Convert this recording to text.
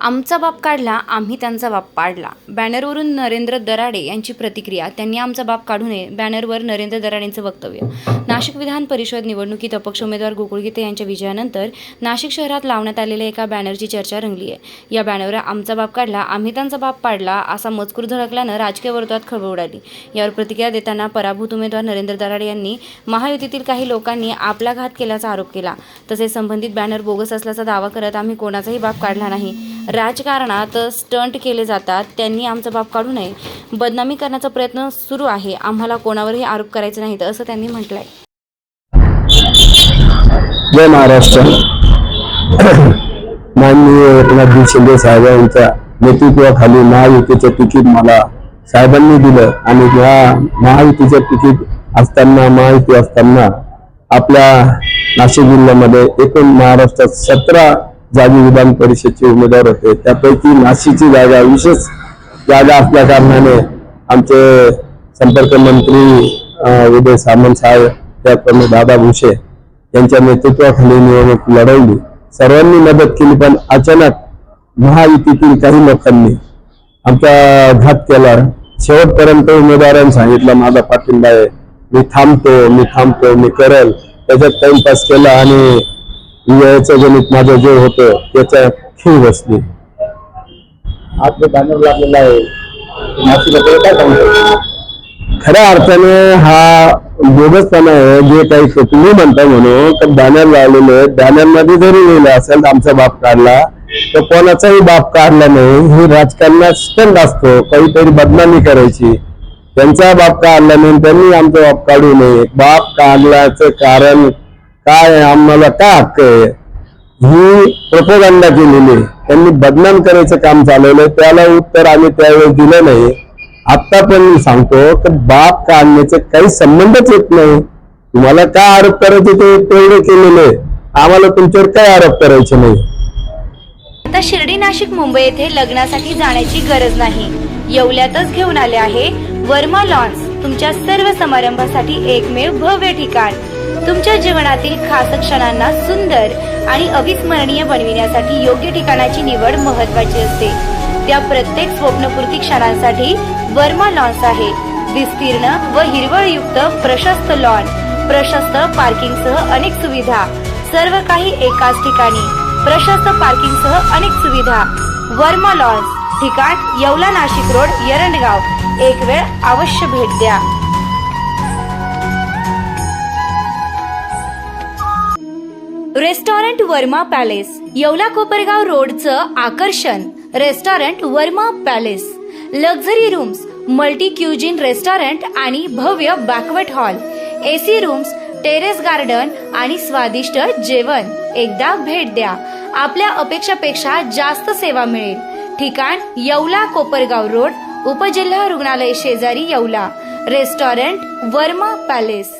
आमचा बाप काढला, आम्ही त्यांचा बाप पाडला. बॅनरवरून नरेंद्र दराडे यांची प्रतिक्रिया. त्यांनी आमचा बाप काढू नये, बॅनरवर नरेंद्र दराडेंचं वक्तव्य. नाशिक विधान परिषद निवडणुकीत अपक्ष उमेदवार गोकुळ गीते यांच्या विजयानंतर नाशिक शहरात लावण्यात आलेल्या एका बॅनरची चर्चा रंगली आहे. या बॅनरवर आमचा बाप काढला, आम्ही त्यांचा बाप पाडला असा मजकूर झळकल्यानं राजकीय वर्तुळात खळबळ उडाली. यावर प्रतिक्रिया देताना पराभूत उमेदवार नरेंद्र दराडे यांनी महायुतीतील काही लोकांनी आपला घात केल्याचा आरोप केला. तसेच संबंधित बॅनर बोगस असल्याचा दावा करत आम्ही कोणाचाही बाप काढला नाही, राजकारणात स्टंट केले जातात, त्यांनी आमचा बाप काढू नये, बदनामी करण्याचा प्रयत्न सुरू आहे, आम्हाला कोणावरही आरोप करायचे नाहीत असं त्यांनी म्हटलंय. जय महाराष्ट्र. माननीय एकनाथ शिंदे साहेबांच्या नेतृत्वाखाली महायुतीचं तिकीट मला साहेबांनी दिलं आणि या महायुतीचं तिकीट महायुती असताना आपल्या नाशिक जिल्ह्यामध्ये एकूण महाराष्ट्रात 17 जागी विधान परिषदचे उमेदवार होते. त्यापैकी नाशिकची जागा विशेष जागा असल्या कारणाने आमचे संपर्क मंत्री उदय सामंत साहेब, त्याप्रमाणे दादा भुसे यांच्या नेतृत्वाखाली निवडणूक लढवली. सर्वांनी मदत केली, पण अचानक महायुतीतील काही लोकांनी आमचा घात केला. शेवटपर्यंत उमेदवारांनी सांगितलं माझा पाठिंबा आहे, मी थांबतो, मी करेल. त्याच्यात टाइमपास केला आणि वेळेचं गणित माझं जे होतं त्याच्या खीळ बसली. आज बॅनर लागलेला आहे, खऱ्या अर्थाने हा बोगसपणा आहे. जे काही तुम्ही म्हणता म्हणून तर बॅनर लावलेले, बॅनर मध्ये जरी लिहिलं असेल आमचा बाप काढला तर कोणाचाही बाप काढला नाही. ही राजकारणात स्टंट असतो, काहीतरी बदनामी करायची. त्यांचा बाप काढला नाही, त्यांनी आमचा बाप काढू नये. बाप काढल्याचं कारण काय, आम्हाला काय हक्क आहे, ही प्रोपगंडा केलेली, त्यांनी बदनाम करायचं काम चालवलं. त्याला उत्तर आम्ही त्यावेळेस दिलं नाही. आता पण मी सांगतो की बाप काढण्याचे काही संबंधच येत नाही. तुम्हाला काय आरोप करायचे ते तेवढे केलेले, आम्हाला तुमच्यावर काय आरोप करायचे नाही. आता शिर्डी, नाशिक, मुंबई येथे लग्नासाठी जाण्याची गरज नाही. येवल्यातच घेऊन आले आहे वर्मा लॉन्स. तुमच्या सर्व समारंभासाठी एकमेव भव्य ठिकाण. तुमच्या जीवनातील खास क्षणांना सुंदर आणि अविस्मरणीय बनविण्यासाठी योग्य ठिकाणाची निवड महत्त्वाची असते. त्या प्रत्येक स्वप्नपूर्ती क्षणांसाठी वर्मा लॉन्स आहे. विस्तीर्ण व हिरवळयुक्त प्रशस्त लॉन, प्रशस्त पार्किंगसह अनेक सुविधा, सर्व काही एकाच ठिकाणी. प्रशस्त पार्किंगसह अनेक सुविधा. वर्मा लॉन्स, ठिकाण येवला, नाशिक रोड, एरंडगाव. एक वेळ अवश्य भेट द्या. रेस्टॉरंट वर्मा पॅलेस, येवला कोपरगाव रोडचं आकर्षण. Restaurant Verma Palace, luxury rooms, multi cuisine restaurant आणि भव्य banquet hall, AC rooms, terrace garden आणि स्वादिष्ट जेवण. एकदा भेट द्या, आपल्या अपेक्षापेक्षा जास्त सेवा मिळेल. ठिकाण येवला कोपरगाव रोड, उपजिल्हा रुग्णालय शेजारी, येवला. Restaurant Verma palace.